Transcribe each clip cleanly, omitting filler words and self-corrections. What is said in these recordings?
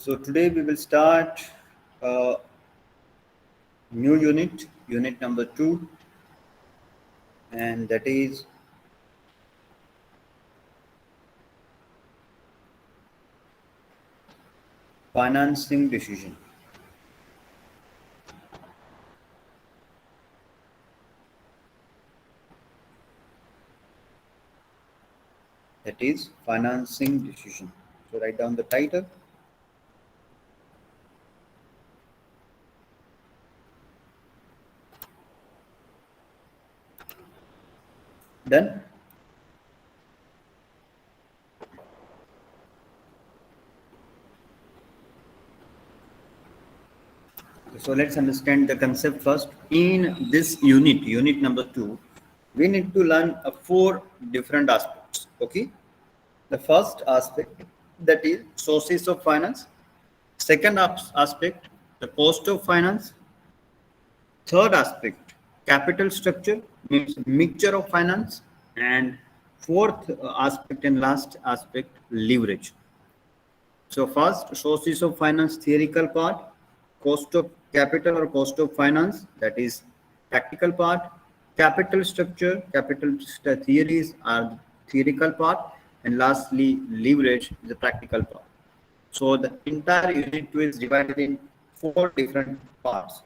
So today we will start a new unit number 2, and that is financing decision. That is financing decision. So write down the title. Done. So let's understand the concept first. In this unit number 2, we need to learn 4 different aspects. Okay. The first aspect, that is sources of finance. Second aspect, the cost of finance. Third aspect, capital structure, means mixture of finance. And fourth aspect and last aspect, leverage. So first, sources of finance, theoretical part. Cost of capital or cost of finance, that is practical part. Capital structure, theories are the theoretical part. And lastly, leverage is the practical part. So the entire unit 2 is divided in 4 different parts,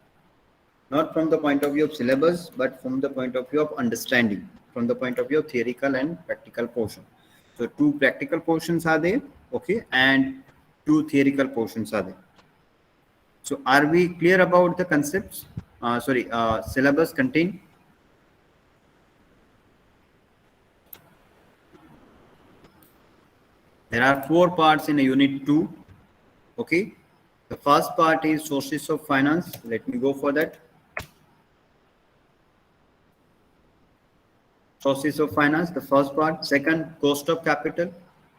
not from the point of view of syllabus, but from the point of view of understanding, from the point of view of theoretical and practical portion. So 2 practical portions are there, okay, and 2 theoretical portions are there. So are we clear about the concepts? Syllabus contain? There are 4 parts in a unit 2, okay. The first part is sources of finance. Let me go for that. Sources of finance, the first part. Second, cost of capital.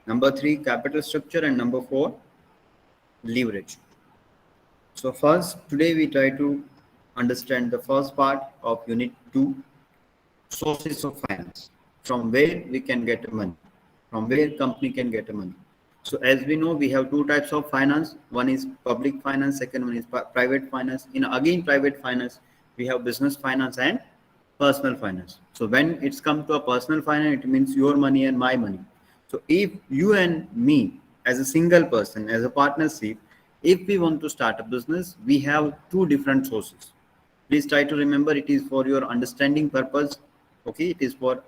Number 3, capital structure. And number 4, leverage. So first, today we try to understand the first part of unit 2, sources of finance. From where we can get money, from where company can get money. So as we know, we have 2 types of finance. One is public finance, second one is private finance. In again private finance, we have business finance and personal finance. So when it's come to a personal finance, it means your money and my money. So if you and me as a single person, as a partnership, if we want to start a business, we have 2 different sources. Please try to remember, it is for your understanding purpose. Okay, it is for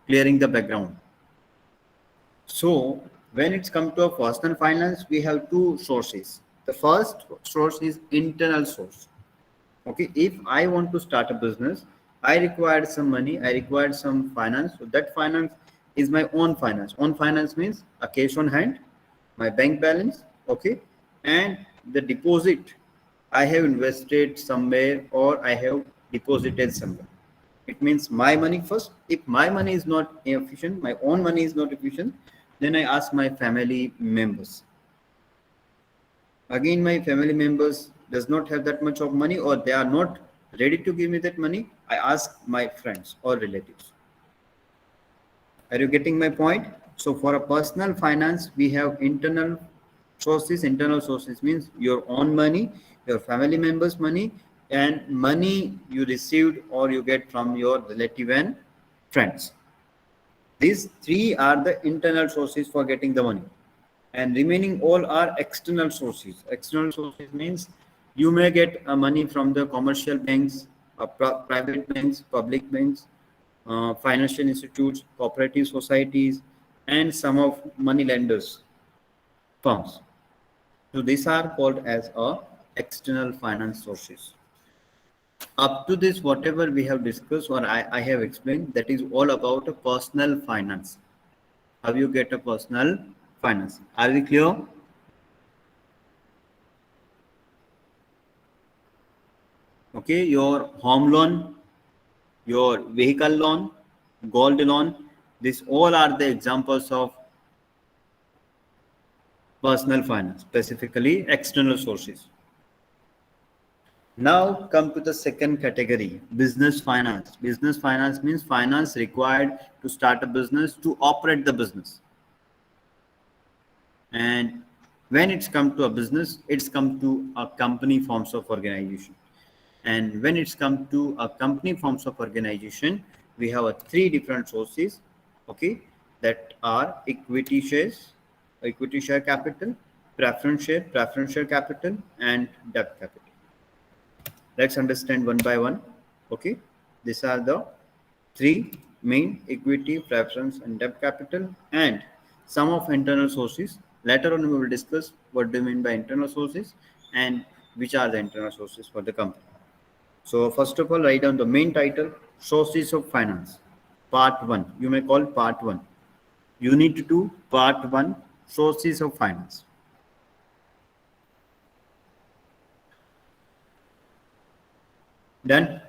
clearing the background. So when it's come to a personal finance, we have 2 sources. The first source is internal source. Okay, if I want to start a business, I required some money, I required some finance. So that finance is my own finance. Own finance means a cash on hand, my bank balance, okay, and the deposit I have invested somewhere or I have deposited somewhere. It means my money first. If my money is not efficient, my own money is not efficient, then I ask my family members. Again, my family members does not have that much of money or they are not ready to give me that money, I ask my friends or relatives. Are you getting my point? So for a personal finance, we have internal sources. Internal sources means your own money, your family members' money, and money you received or you get from your relative and friends. These 3 are the internal sources for getting the money, and remaining all are external sources. External sources means you may get money from the commercial banks, private banks, public banks, financial institutes, cooperative societies, and some of money lenders firms. So these are called as external finance sources. Up to this, whatever we have discussed or I have explained, that is all about a personal finance. How you get a personal finance? Are we clear? Okay, your home loan, your vehicle loan, gold loan, these all are the examples of personal finance, specifically external sources. Now come to the second category, business finance. Business finance means finance required to start a business, to operate the business. And When it's come to a business, it's come to a company forms of organization. And when it's come to a company forms of organization, we have three different sources, okay, that are equity share capital, preference share capital, and debt capital. Let's understand one by one. Okay, these are the three main: equity, preference, and debt capital, and some of internal sources. Later on, we will discuss what do you mean by internal sources and which are the internal sources for the company. So first of all, write down the main title: Sources of Finance, Part 1. You may call Part 1. Unit 2, Part 1, Sources of Finance. Done?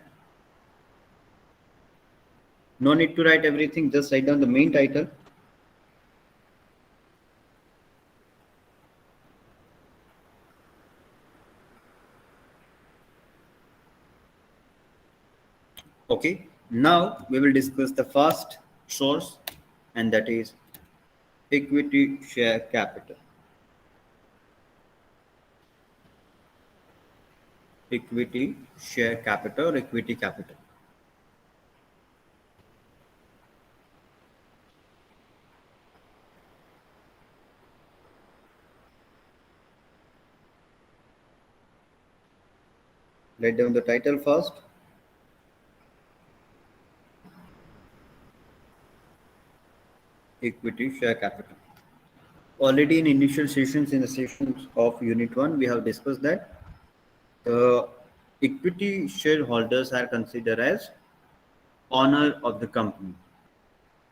No need to write everything, just write down the main title. Okay, now we will discuss the first source, and that is equity share capital. Equity share capital or equity capital. Write down the title first. Equity share capital. Already in initial sessions, in the sessions of Unit 1, we have discussed that the equity shareholders are considered as owner of the company.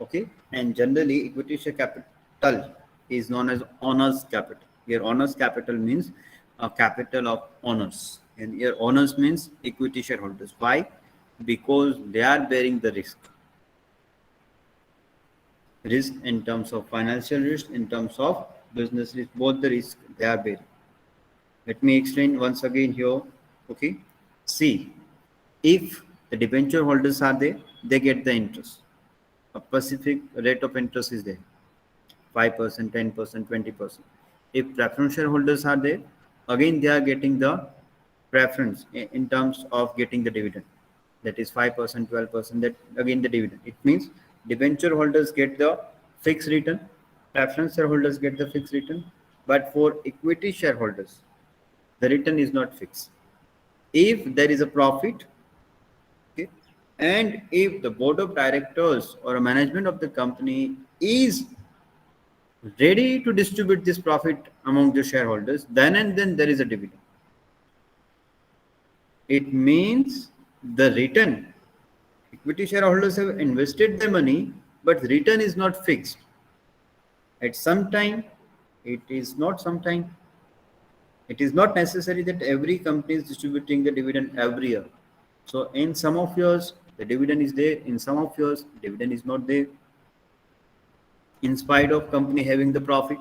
Okay, and generally equity share capital is known as owners capital. Here owners capital means a capital of owners, and here owners means equity shareholders. Why? Because they are bearing the risk in terms of financial risk, in terms of business risk, both the risk they are bearing. Let me explain once again here. Okay, see, if the debenture holders are there, they get the interest. A specific rate of interest is there, 5%, 10%, 20%. If preference shareholders are there, again they are getting the preference in terms of getting the dividend. That is 5%, 12%. That again the dividend. It means debenture holders get the fixed return, preference shareholders get the fixed return, but for equity shareholders, the return is not fixed. If there is a profit, okay, and if the board of directors or a management of the company is ready to distribute this profit among the shareholders, then and then there is a dividend. It means the return. Equity shareholders have invested their money, but return is not fixed. At some time, it is not sometime. It is not necessary that every company is distributing the dividend every year. So in some of years, the dividend is there. In some of years, dividend is not there. In spite of company having the profit,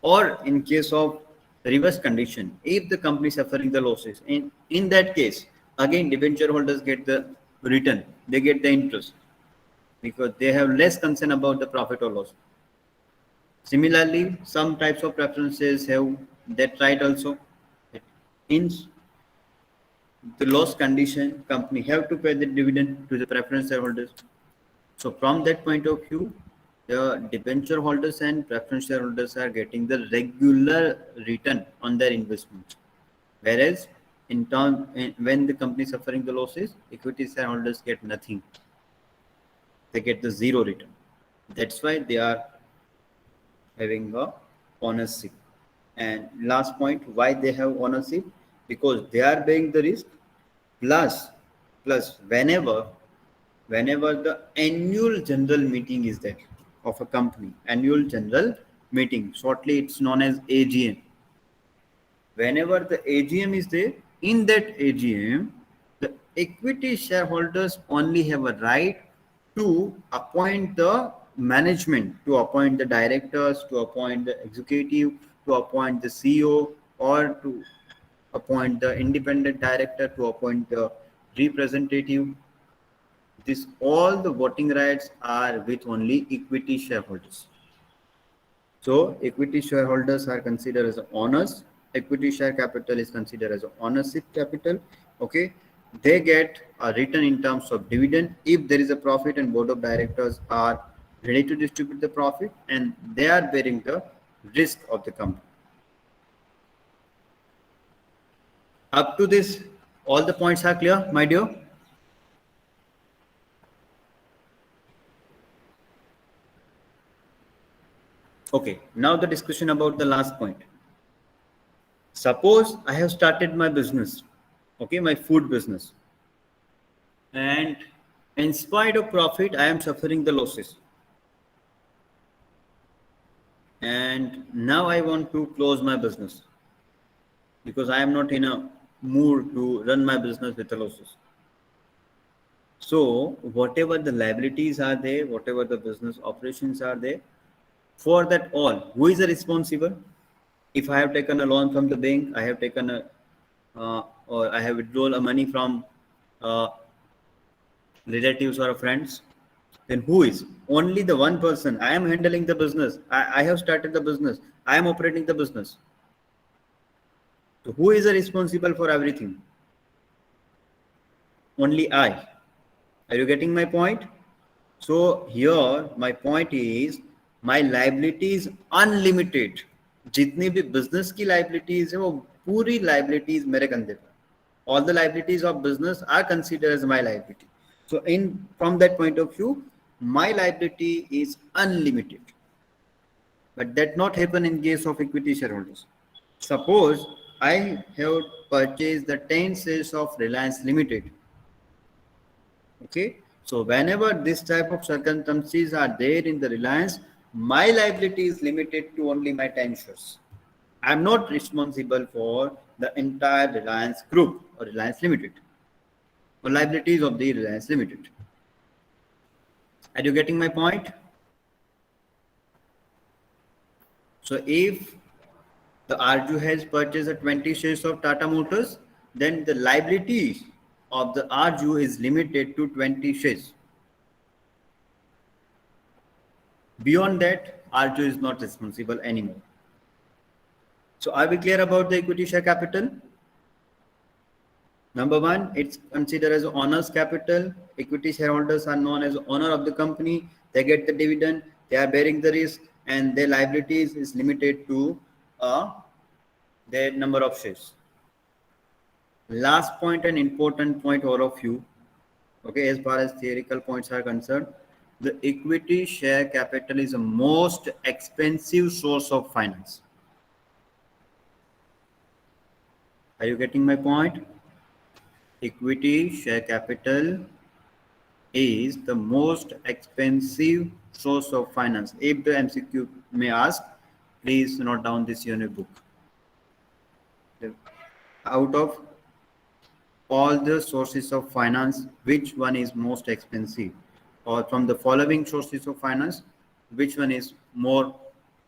or in case of reverse condition, if the company is suffering the losses, in that case, again debenture holders get the return, they get the interest, because they have less concern about the profit or loss. Similarly, some types of preferences have that right also. In the loss condition, company have to pay the dividend to the preference shareholders. So from that point of view, the debenture holders and preference shareholders are getting the regular return on their investment. Whereas when the company is suffering the losses, equity shareholders get nothing. They get the zero return. That's why they are having a ownership. And last point, why they have ownership? Because they are bearing the risk. Plus whenever the annual general meeting is there of a company, annual general meeting, shortly it's known as AGM. Whenever the AGM is there, in that AGM, the equity shareholders only have a right to appoint the management, to appoint the directors, to appoint the executive, to appoint the CEO, or to appoint the independent director, to appoint the representative. This all the voting rights are with only equity shareholders. So equity shareholders are considered as owners. Equity share capital is considered as ownership capital. Okay, they get a return in terms of dividend if there is a profit and board of directors are ready to distribute the profit and they are bearing the risk of the company. Up to this, all the points are clear, my dear? Okay, now the discussion about the last point. Suppose I have started my business, okay, my food business, and in spite of profit, I am suffering the losses. And now I want to close my business because I am not in a mood to run my business with the losses. So, whatever the liabilities are there, whatever the business operations are there, for that all, who is the responsible? If I have taken a loan from the bank, I have taken a or I have withdrawn a money from uh, relatives or friends, then who is? Only the one person. I am handling the business. I have started the business. I am operating the business. So who is the responsible for everything? Only I. Are you getting my point? So here my point is my liability is unlimited. जितनी भी business की liabilities है वो पूरी liabilities मेरे कंधे पर. All the liabilities of business are considered as my liability. So in from that point of view, my liability is unlimited. But that not happen in case of equity shareholders. Suppose I have purchased the 10 shares of Reliance Limited. Okay, so whenever this type of circumstances are there in the Reliance, my liability is limited to only my 10 shares. I am not responsible for the entire Reliance group or Reliance Limited or liabilities of the Reliance Limited. Are you getting my point? So if the RJU has purchased a 20 shares of Tata Motors, then the liability of the RJU is limited to 20 shares. Beyond that, RJU is not responsible anymore. So are we clear about the equity share capital? Number one, it's considered as owner's capital. Equity shareholders are known as owner of the company. They get the dividend. They are bearing the risk, and their liabilities is limited to their number of shares. Last point and important point, all of you. Okay, as far as theoretical points are concerned, the equity share capital is the most expensive source of finance. Are you getting my point? Equity share capital is the most expensive source of finance. If the MCQ may ask, please note down this in your book. Out of all the sources of finance, which one is most expensive? Or from the following sources of finance, which one is more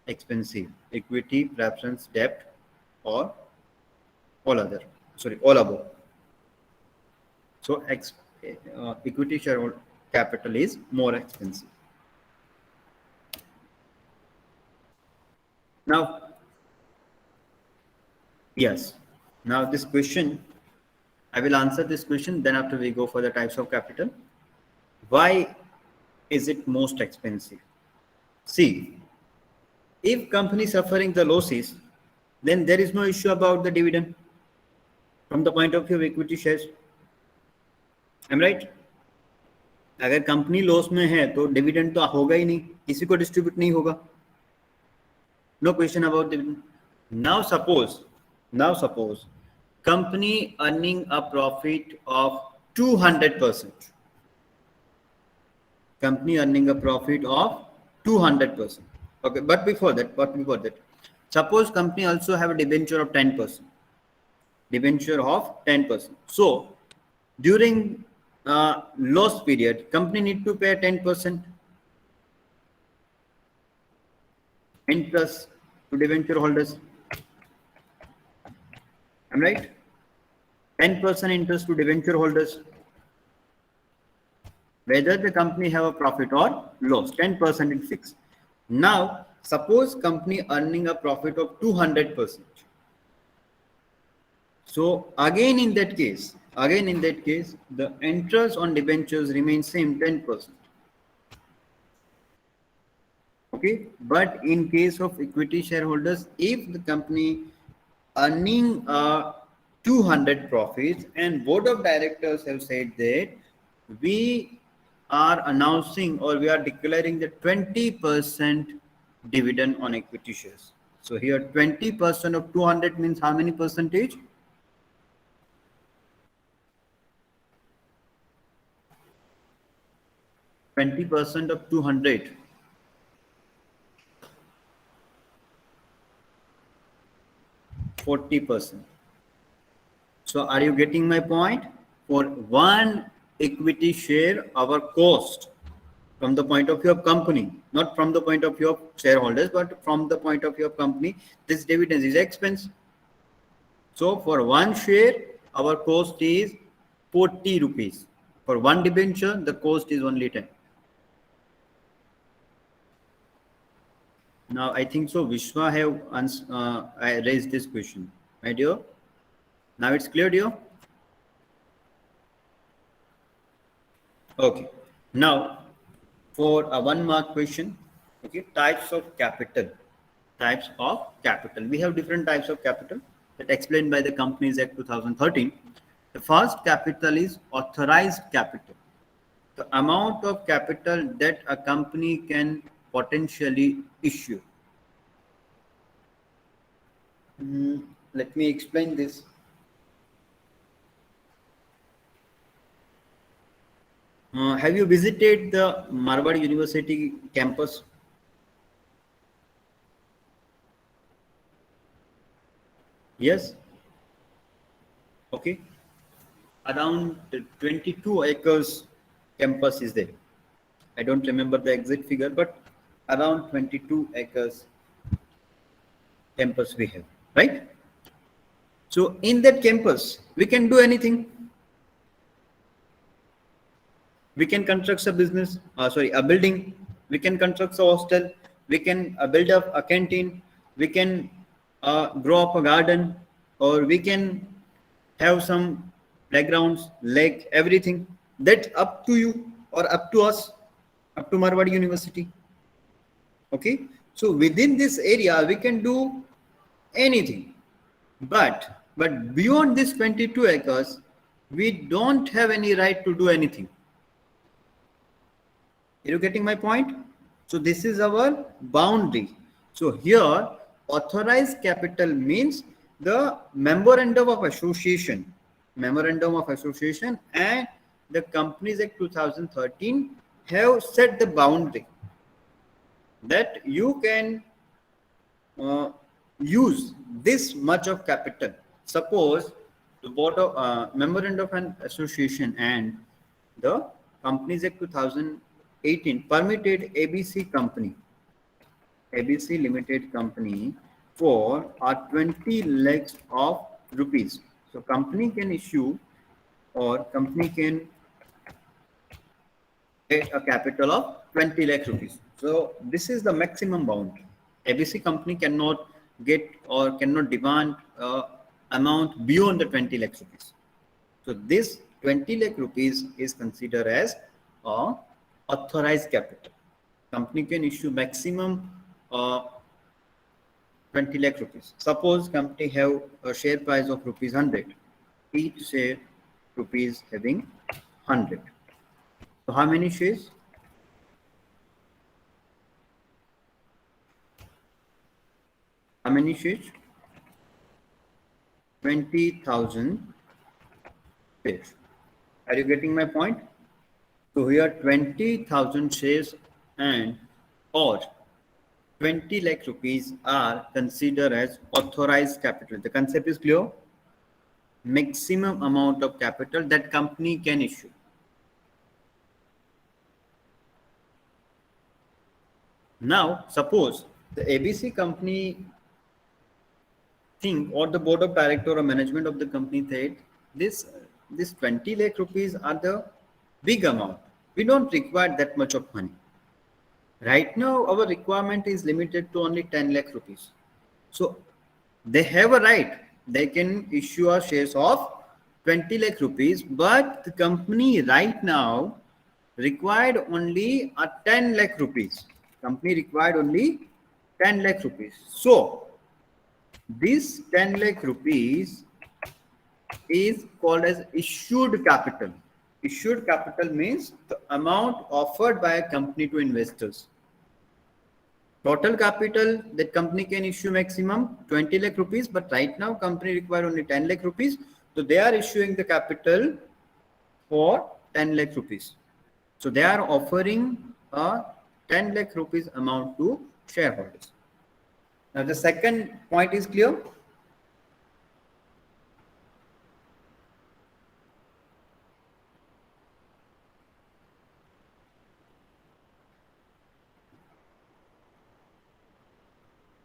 expensive? Equity, preference, debt, or all other? Sorry, all above. So equity share capital is more expensive. Now, yes. Now this question, I will answer this question. Then after we go for the types of capital. Why is it most expensive? See, if company suffering the losses, then there is no issue about the dividend from the point of view of equity shares. Am I right? अगर company loss में है तो dividend तो होगा ही नहीं, किसी को distribute नहीं होगा. No question about dividend. Now suppose company earning a profit of 200%. Company earning a profit of 200%. Okay, but before that, suppose company also have a debenture of 10%. Debenture of 10%. So during loss period, company need to pay 10% interest to debenture holders. Am I right? 10% interest to debenture holders. Whether the company have a profit or loss, 10% is fixed. Now, Suppose company earning a profit of 200%. So again in that case, the interest on debentures remains same 10%. Okay, but in case of equity shareholders, if the company earning 200 profits and board of directors have said that we are announcing or we are declaring the 20% dividend on equity shares. So here 20% of 200 means how many percentage? 20% of 200. 40%. So are you getting my point? For one equity share, our cost from the point of view of company, not from the point of view of shareholders, but from the point of view of company, this dividend is expense. So for one share, our cost is 40 rupees. For one debenture, the cost is only 10. Now I think so Vishwa have I raised this question, right dear? Now it's clear, dear? Okay. Now for a 1 mark question, okay, types of capital. Types of capital. We have different types of capital that explained by the Companies Act 2013. The first capital is authorized capital. The amount of capital that a company can potentially issue. Let me explain this. Have you visited the Marwar University campus? Yes. Okay. Around 22 acres campus is there. I don't remember the exact figure, but around 22 acres campus we have, right? So in that campus, we can do anything. We can construct a business, a building. We can construct a hostel. We can build up a canteen. We can grow up a garden, or we can have some playgrounds, lake, everything. That's up to you or up to us, up to Marwar University. Okay, so within this area we can do anything, but beyond this 22 acres, we don't have any right to do anything. Are you getting my point? So this is our boundary. So here authorized capital means the memorandum of association and the Companies Act 2013 have set the boundary that you can use this much of capital. Suppose the board of memorandum of an association and the Companies Act 2018 permitted ABC Limited Company for 20 lakhs of rupees. So company can issue or company can get a capital of 20 lakh rupees. So this is the maximum bound. ABC company cannot get or cannot demand amount beyond the 20 lakh rupees. So this 20 lakh rupees is considered as authorized capital. Company can issue maximum 20 lakh rupees. Suppose company have a share price of rupees 100. Each share rupees having 100. So how many shares? How many shares? 20,000 shares. Are you getting my point? So here 20,000 shares and or 20 lakh rupees are considered as authorized capital. The concept is clear. Maximum amount of capital that company can issue. Now, suppose the ABC company think or the board of director or management of the company said this 20 lakh rupees are the big amount. We don't require that much of money. Right now, our requirement is limited to only 10 lakh rupees. So they have a right. They can issue a shares of 20 lakh rupees, but the company right now required only a 10 lakh rupees. Company required only 10 lakh rupees. So this 10 lakh rupees is called as issued capital. Issued capital means the amount offered by a company to investors. Total capital that company can issue maximum 20 lakh rupees, but right now company require only 10 lakh rupees. So they are issuing the capital for 10 lakh rupees. So they are offering a 10 lakh rupees amount to shareholders. Now the second point is clear.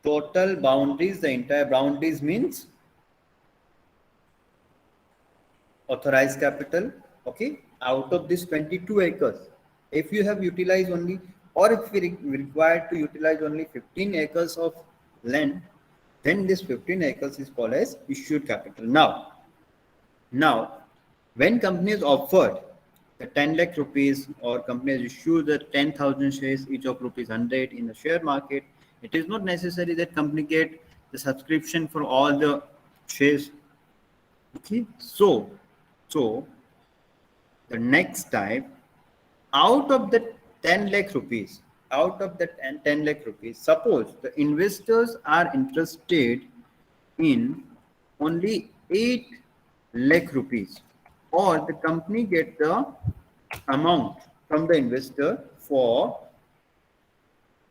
Total boundaries, the entire boundaries means authorized capital, okay, out of this 22 acres, if you have utilized only, or if we required to utilize only 15 acres of land, then this 15 acres is called as issued capital. Now when companies offered the 10 lakh rupees, or companies issue the 10,000 shares each of rupees 100 in the share market, it is not necessary that company get the subscription for all the shares. Okay, so the next type, out of the 10 lakh rupees, out of the 10 lakh rupees, suppose the investors are interested in only 8 lakh rupees, or the company get the amount from the investor for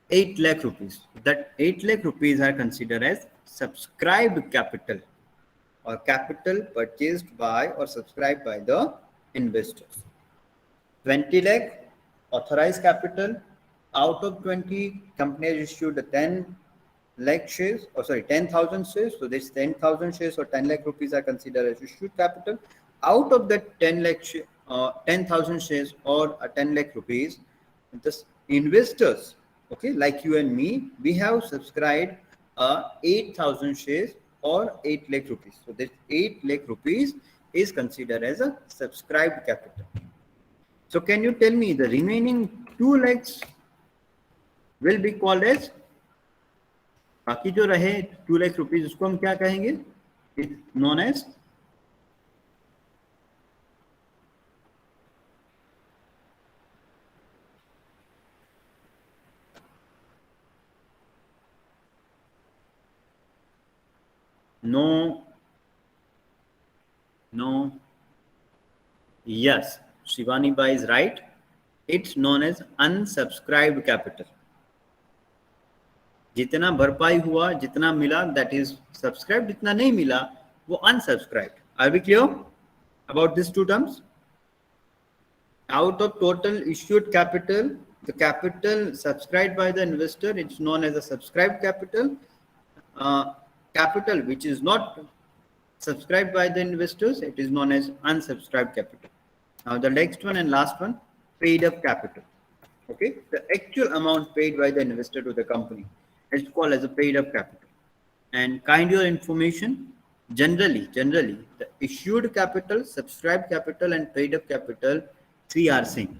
8 lakh rupees. That 8 lakh rupees are considered as subscribed capital, or capital purchased by or subscribed by the investors. 20 lakh authorized capital, out of 20, companies issued 10 lakh shares, or sorry, 10,000 shares. So this 10,000 shares or 10 lakh rupees are considered as issued capital. Out of that 10,000 shares or 10 lakh rupees, the investors, okay, like you and me, we have subscribed 8,000 shares or 8 lakh rupees. So this 8 lakh rupees is considered as a subscribed capital. So can you tell me the remaining 2 lakhs will be called as, बाकी जो रहे 2 lakh rupees उसको हम क्या कहेंगे? It's known as no, yes, Shivani Bai is right. It's known as unsubscribed capital. जितना भरपाई हुआ, जितना मिला, that is subscribed. जितना नहीं मिला, वो unsubscribed. Are we clear about these two terms? Out of total issued capital, the capital subscribed by the investor, it's known as a subscribed capital. Capital which is not subscribed by the investors, it is known as unsubscribed capital. Now the next one and last one, paid up capital. Okay, the actual amount paid by the investor to the company is called as a paid up capital. And kind your information, generally the issued capital, subscribed capital and paid up capital, three are same.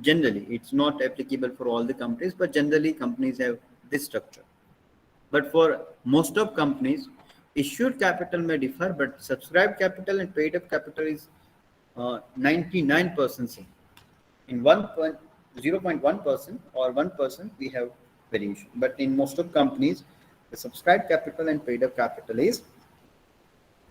Generally it's not applicable for all the companies, but generally companies have this structure. But for most of companies, issued capital may differ, but subscribed capital and paid up capital is 99% same. In 0.1% or 1% we have variation, but in most of companies the subscribed capital and paid up capital is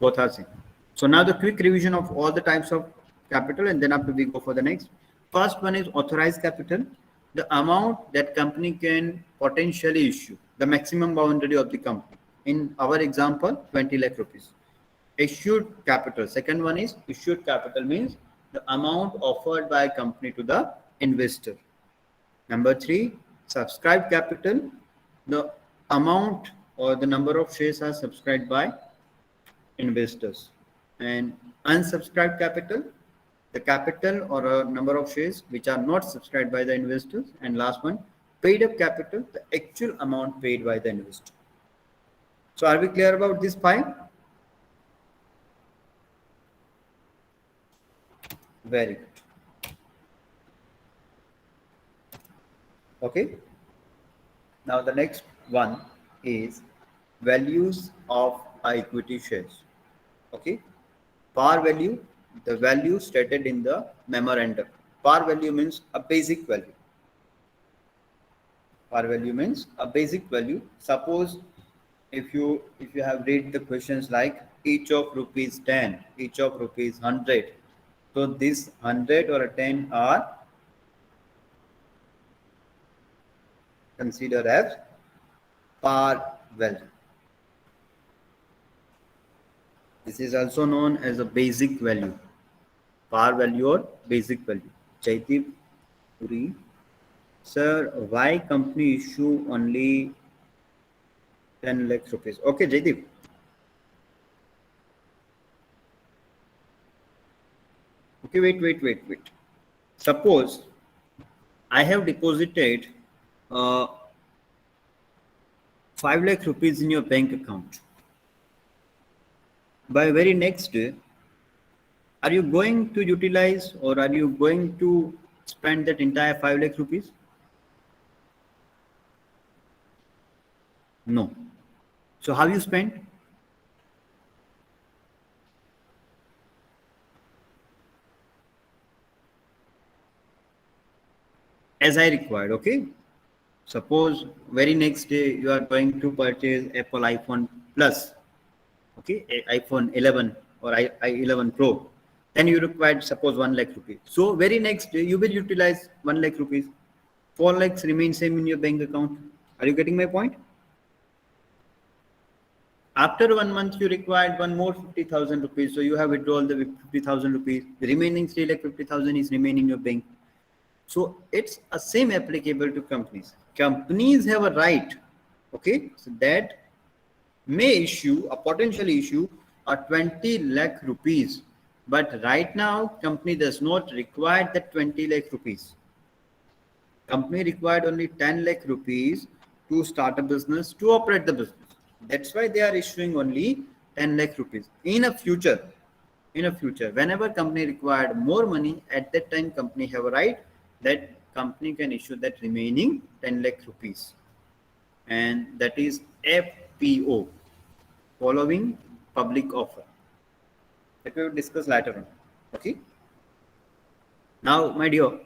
both are same. So now the quick revision of all the types of capital, and then after we go for the next. First one is authorized capital, the amount that company can potentially issue, the maximum boundary of the company. In our example, 20 lakh rupees. Issued capital, second one is issued capital, means the amount offered by a company to the investor. Number 3, subscribed capital, the amount or the number of shares are subscribed by investors. And unsubscribed capital, the capital or a number of shares which are not subscribed by the investors, and last one, paid up capital, the actual amount paid by the investor. So are we clear about this five? Very good. Okay. Now the next one is values of equity shares. Okay. Par value, the value stated in the memorandum. Par value means a basic value. Par value means a basic value. Suppose if you have read the questions like each of rupees 10, each of rupees 100. So this 100 or a 10 are considered as par value. This is also known as a basic value. Par value or basic value. Jaideep Puri, sir, why company issue only 10 lakhs rupees? Okay, Jaideep. Okay, wait. Suppose I have deposited 5 lakh rupees in your bank account. By very next day, are you going to utilize or are you going to spend that entire 5 lakh rupees? No. So how you spend? As I required, okay? Suppose very next day you are going to purchase Apple iPhone Plus, okay, iPhone 11 or i11 Pro, then you required suppose 1 lakh rupees. So very next day you will utilize 1 lakh rupees. 4 lakhs remain same in your bank account. Are you getting my point? After 1 month you required one more 50,000 rupees. So you have withdrawn the 50,000 rupees. The remaining 3 lakh 50,000 is remaining in your bank. So it's a same applicable to companies. Companies have a right, okay, so that may issue a potential issue a 20 lakh rupees, but right now company does not require that 20 lakh rupees. Company required only 10 lakh rupees to start a business, to operate the business. That's why they are issuing only 10 lakh rupees. In a future, whenever company required more money, at that time company have a right that company can issue that remaining 10 lakh rupees, and that is FPO, following public offer, that we will discuss later on. Okay, now my dear,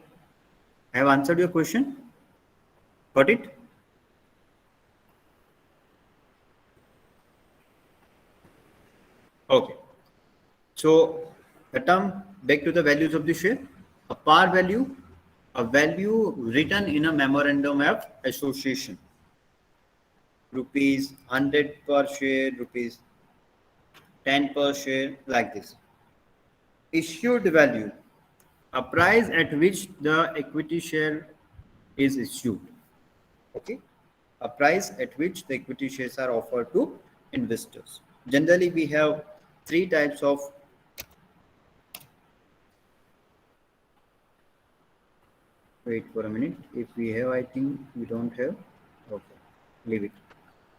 I have answered your question. Got it? Okay, so the term, back to the values of the share. A par value, a value written in a memorandum of association. Rupees 100 per share, rupees 10 per share, like this. Issued value, a price at which the equity share is issued. Okay, a price at which the equity shares are offered to investors. Generally, we have three types of wait for a minute. If we have, I think we don't have. Okay, leave it.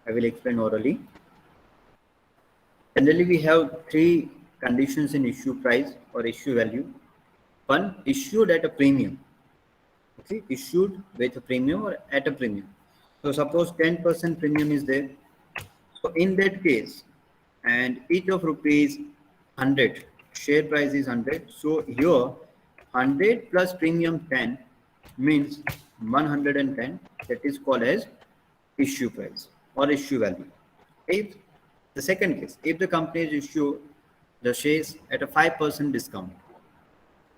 I will explain orally. Generally, we have three conditions in issue price or issue value. One, issued at a premium. Okay, issued with a premium or at a premium. So suppose 10% premium is there. So in that case, and each of rupees 100, share price is 100. So here 100 plus premium 10 means 110. That is called as issue price or issue value. If the second case, if the company is issue the shares at a 5% discount.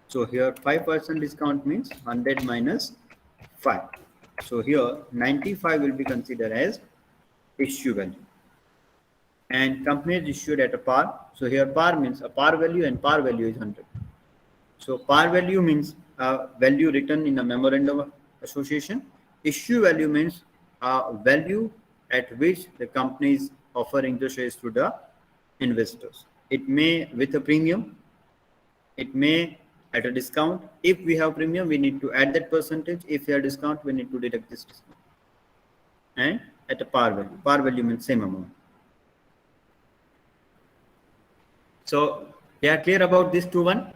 So here 5% discount means 100 minus 5. So here 95 will be considered as issue value. And company is issued at a par. So here par means a par value, and par value is 100. So par value means a value written in a memorandum of association. Issue value means a value at which the company is offering the shares to the investors. It may with a premium, it may At a discount, if we have premium, we need to add that percentage. If we have discount, we need to deduct this discount. And at a par value means same amount. So we are clear about this two one?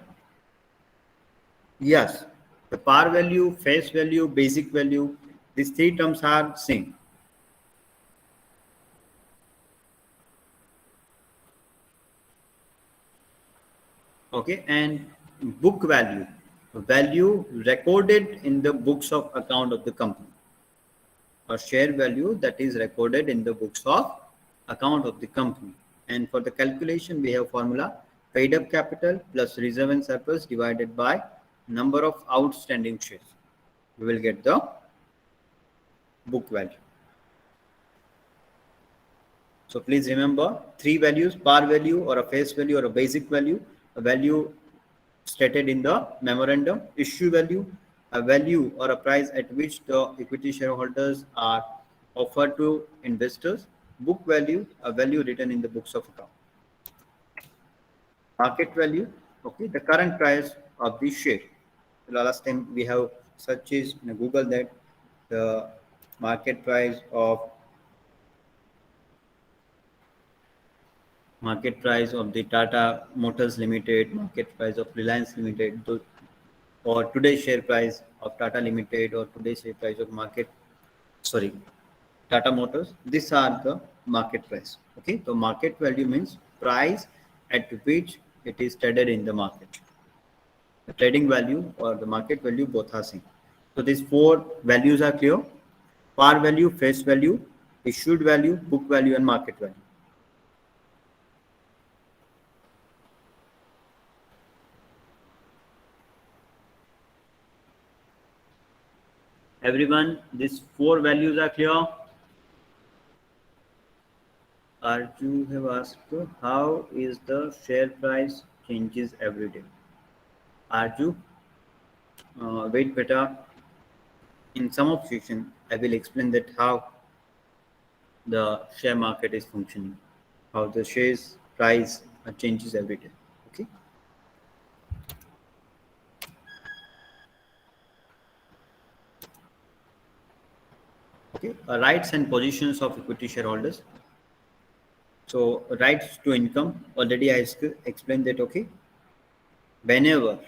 Yes, the par value, face value, basic value, these three terms are same. Okay, and book value recorded in the books of account of the company, or share value that is recorded in the books of account of the company. And for the calculation, we have formula paid up capital plus reserve and surplus divided by number of outstanding shares. We will get the book value. So please remember three values: par value or a face value or a basic value, a value stated in the memorandum, issue value, a value or a price at which the equity shareholders are offered to investors, book value, a value written in the books of account. Market value, okay, the current price of the share. The last time we have searches in Google that the market price of the Tata Motors Limited, market price of Reliance Limited, or today's share price of Tata Limited, or today's share price of Tata Motors. These are the market price. Okay, so market value means price at which it is traded in the market. The trading value or the market value both are same. So these four values are clear: par value, face value, issued value, book value, and market value. Everyone, these four values are clear. Arju have asked, how is the share price changes every day? Arju, wait beta. In some of session, I will explain that how the share market is functioning, how the shares price changes every day. Okay. Okay. Rights and positions of equity shareholders. So rights to income. Already I explained that. Okay. Whenever,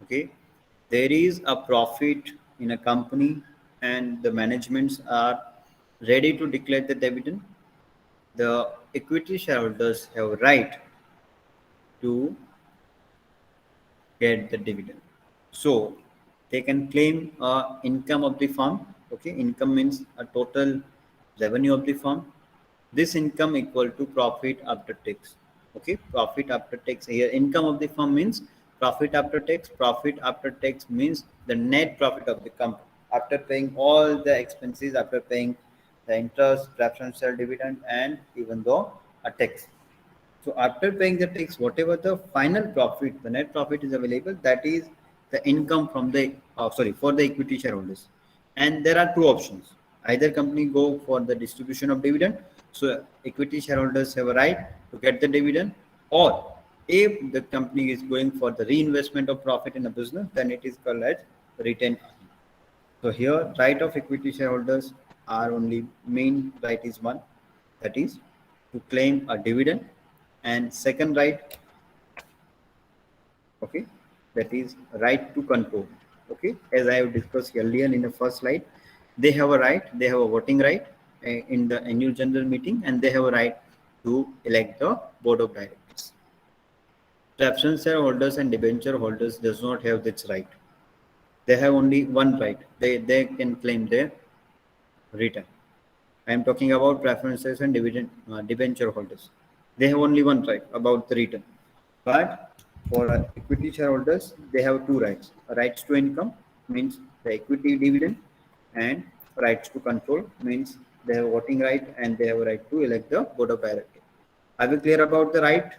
okay, there is a profit in a company and the managements are ready to declare the dividend, the equity shareholders have right to get the dividend. So they can claim income of the firm. Okay, income means a total revenue of the firm. This income equal to profit after tax. Okay, profit after tax. Here, income of the firm means profit after tax. Profit after tax means the net profit of the company after paying all the expenses, after paying the interest, preferential dividend, and even though a tax. So after paying the tax, whatever the final profit, the net profit is available, that is the income from the for the equity shareholders. And there are two options. Either company go for the distribution of dividend, so equity shareholders have a right to get the dividend, or if the company is going for the reinvestment of profit in a business, then it is called as retained earning. So here, right of equity shareholders are only main right is one, that is to claim a dividend, and second right, okay, that is right to control. Okay, as I have discussed earlier in the first slide, they have a right, they have a voting right in the annual general meeting, and they have a right to elect the board of directors. Preference shareholders and debenture holders does not have this right. They have only one right. They can claim their return. I am talking about preferences and debenture holders. They have only one right about the return. But for equity shareholders, they have two rights. Rights to income means the equity dividend, and rights to control means they have voting right and they have a right to elect the board of directors. Are we clear about the right?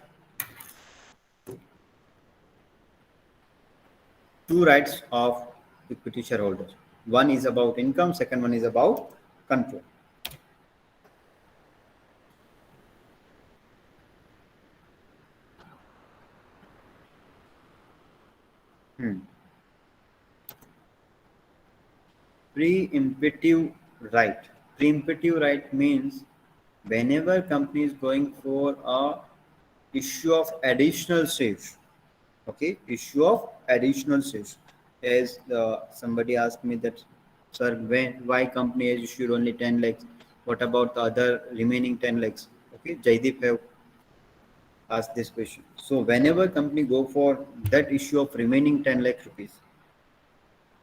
Two rights of equity shareholders. One is about income, second one is about control. Preemptive right. Preemptive right means whenever company is going for a issue of additional shares, okay, issue of additional shares. As somebody asked me that, sir, why company has issued only 10 lakhs? What about the other remaining 10 lakhs? Okay, Jaideep have asked this question. So whenever company go for that issue of remaining 10 lakh rupees,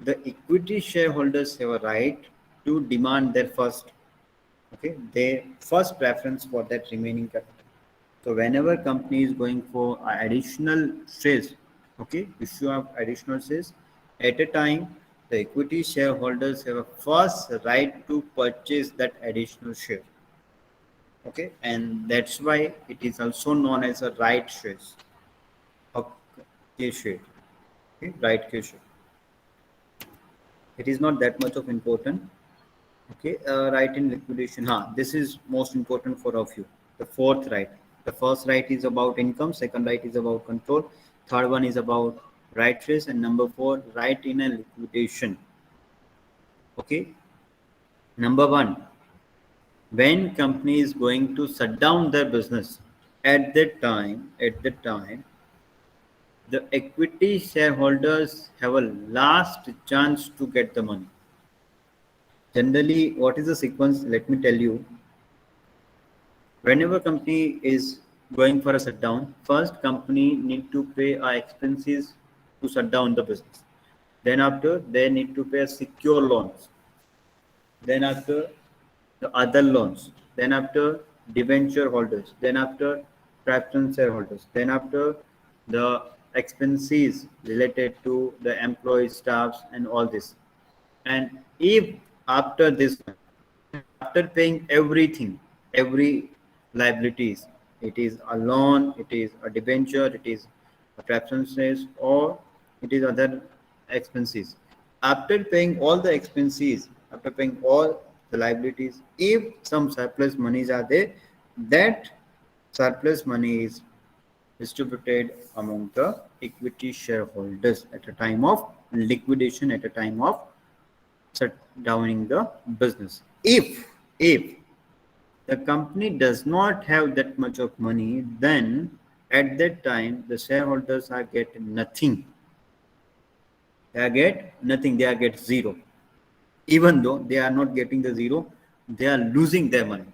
the equity shareholders have a right to demand their first, okay, their first preference for that remaining capital. So whenever company is going for additional shares, okay, issue of additional shares, at a time, the equity shareholders have a first right to purchase that additional share. Okay, and that's why it is also known as a right shares of K share. Okay, right K share. It is not that much of important. Okay, right in liquidation. This is most important for of you. The fourth right. The first right is about income. Second right is about control. Third one is about right trace, and number four, right in a liquidation. Okay. Number one, when company is going to shut down their business, at that time, the equity shareholders have a last chance to get the money. Generally, what is the sequence? Let me tell you. Whenever company is going for a shutdown, first company need to pay expenses to shut down the business. Then after they need to pay secure loans. Then after the other loans. Then after debenture holders. Then after preference shareholders. Then after the expenses related to the employee staffs and all this. And if after this, after paying everything, every liabilities, it is a loan, it is a debenture, it is a preferences, or it is other expenses. After paying all the expenses, after paying all the liabilities, if some surplus monies are there, that surplus money is distributed among the equity shareholders at a time of liquidation, at a time of shut downing the business. If the company does not have that much of money, then at that time the shareholders are get nothing. They are get nothing. They are get zero. Even though they are not getting the zero, they are losing their money.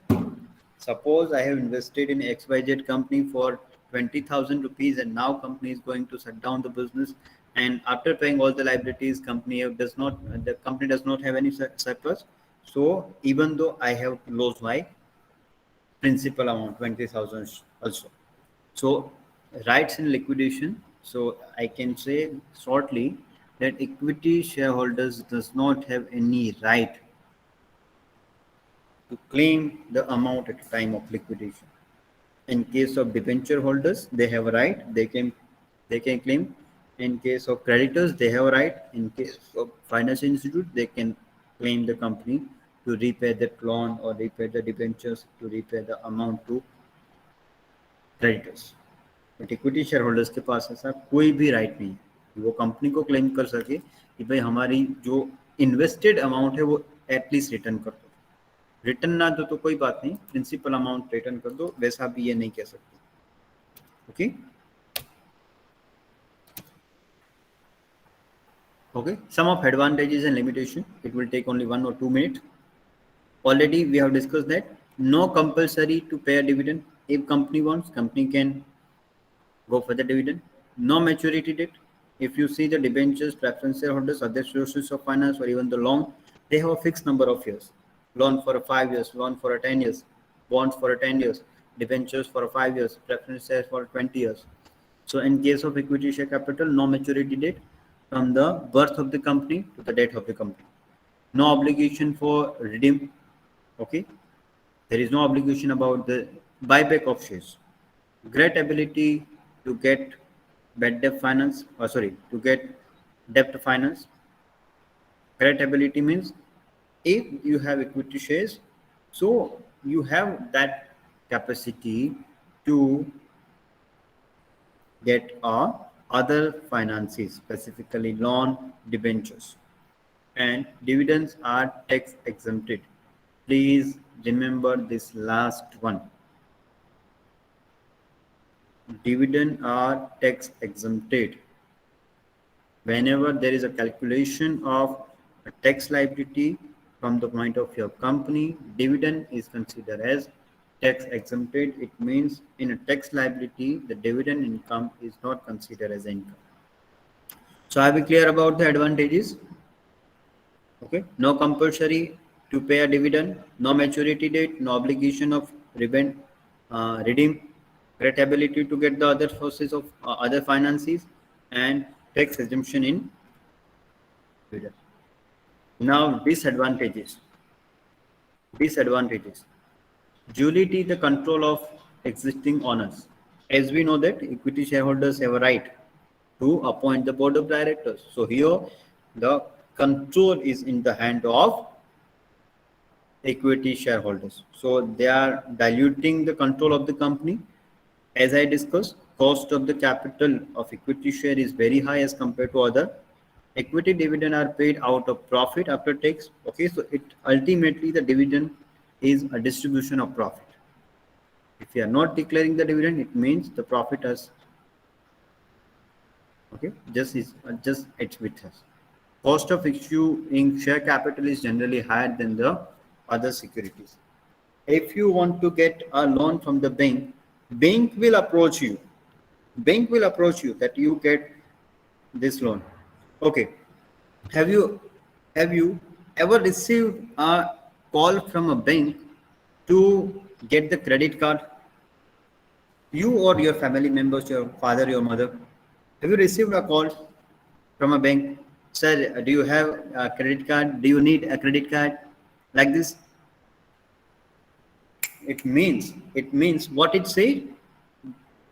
Suppose I have invested in XYZ company for 20,000 rupees, and now company is going to shut down the business. And after paying all the liabilities, the company does not have any surplus. So even though I have lost my principal amount 20,000 also. So rights in liquidation. So I can say shortly that equity shareholders does not have any right to claim the amount at the time of liquidation. In case of debenture holders, they have a right. They can claim. In case of creditors, they have a right. In case of financial institute, they can claim the company to repay that loan or repay the debentures, to repay the amount to creditors. But equity share holders के पास ऐसा कोई भी right नहीं है कि वो company को claim कर सके कि भाई हमारी जो इन्वेस्टेड अमाउंट है वो एटलीस्ट रिटर्न कर दो. रिटर्न ना दो तो कोई बात नहीं, प्रिंसिपल अमाउंट रिटर्न कर दो, वैसा भी ये नहीं कह सकते. Okay okay, some of advantages and limitation. It will take only 1 or 2 minutes. Already we have discussed that no compulsory to pay a dividend. If company wants, company can go for the dividend. No maturity date. If you see the debentures, preference shareholders, other sources of finance, or even the loan, they have a fixed number of years. Loan for 5 years, loan for 10 years, bonds for 10 years, debentures for 5 years, preference shares for 20 years. So in case of equity share capital, no maturity date from the birth of the company to the date of the company. No obligation for redeem. Okay, there is no obligation about the buyback of shares. Great ability to get bad debt finance, or sorry, to get debt finance. Great ability means if you have equity shares, so you have that capacity to get a other finances, specifically loan, debentures, and dividends are tax exempted. Please remember this last one. Dividend are tax exempted. Whenever there is a calculation of a tax liability from the point of your company, dividend is considered as tax exempted. It means in a tax liability, the dividend income is not considered as income. So are we clear about the advantages? Okay, no compulsory to pay a dividend, no maturity date, no obligation of redeem, great ability to get the other sources of other finances, and tax exemption in dividend. Now disadvantages. Disadvantages. Duality the control of existing owners. As we know that equity shareholders have a right to appoint the board of directors. So here the control is in the hand of equity shareholders. So they are diluting the control of the company. As I discussed, cost of the capital of equity share is very high as compared to other. Equity dividend are paid out of profit after tax. Okay, so it ultimately the dividend is a distribution of profit. If you are not declaring the dividend, it means the profit has okay just it's with us. Cost of issuing share capital is generally higher than the other securities. If you want to get a loan from the bank will approach you. Bank will approach you that you get this loan. Okay. Have you ever received a call from a bank to get the credit card? You or your family members, your father, your mother, have you received a call from a bank? Sir, do you have a credit card? Do you need a credit card? Like this? It means what it says.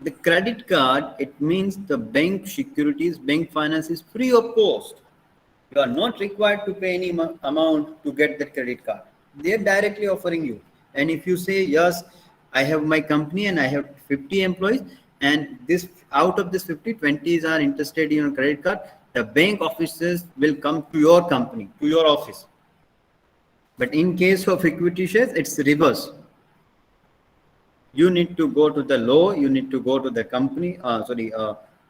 The credit card, it means the bank securities, bank finance is free of cost. You are not required to pay any amount to get that credit card. They are directly offering you. And if you say, yes, I have my company and I have 50 employees, and this out of this 50, 20 are interested in a credit card, the bank officers will come to your company, to your office. But in case of equity shares, it's reverse. You need to go to the law, you need to go to the company,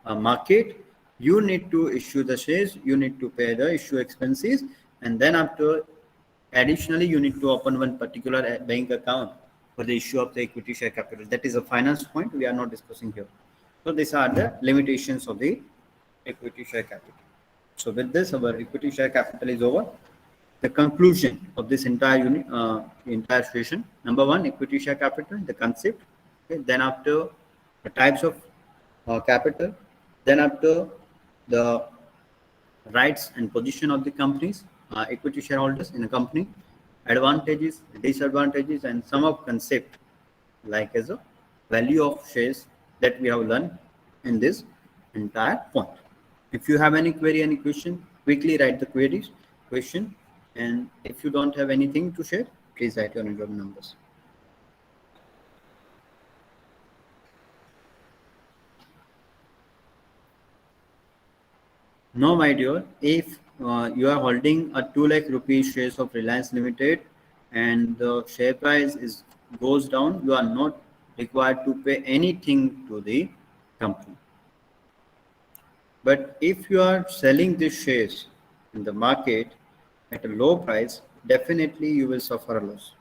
market, you need to issue the shares, you need to pay the issue expenses, and then after, additionally, you need to open one particular bank account for the issue of the equity share capital. That is a finance point we are not discussing here. So these are the limitations of the equity share capital. So with this, our equity share capital is over. The conclusion of this entire session. Number one, equity share capital, the concept. Okay. Then after, the types of capital. Then after, the rights and position of the companies, equity shareholders in a company, advantages, disadvantages, and some of concept like as a value of shares that we have learned in this entire point. If you have any query, any question, quickly write the question. And if you don't have anything to share, please write your enrollment numbers. No, my dear, if you are holding a 2 lakh rupees shares of Reliance Limited and the share price goes down, you are not required to pay anything to the company. But if you are selling these shares in the market at a low price, definitely you will suffer a loss.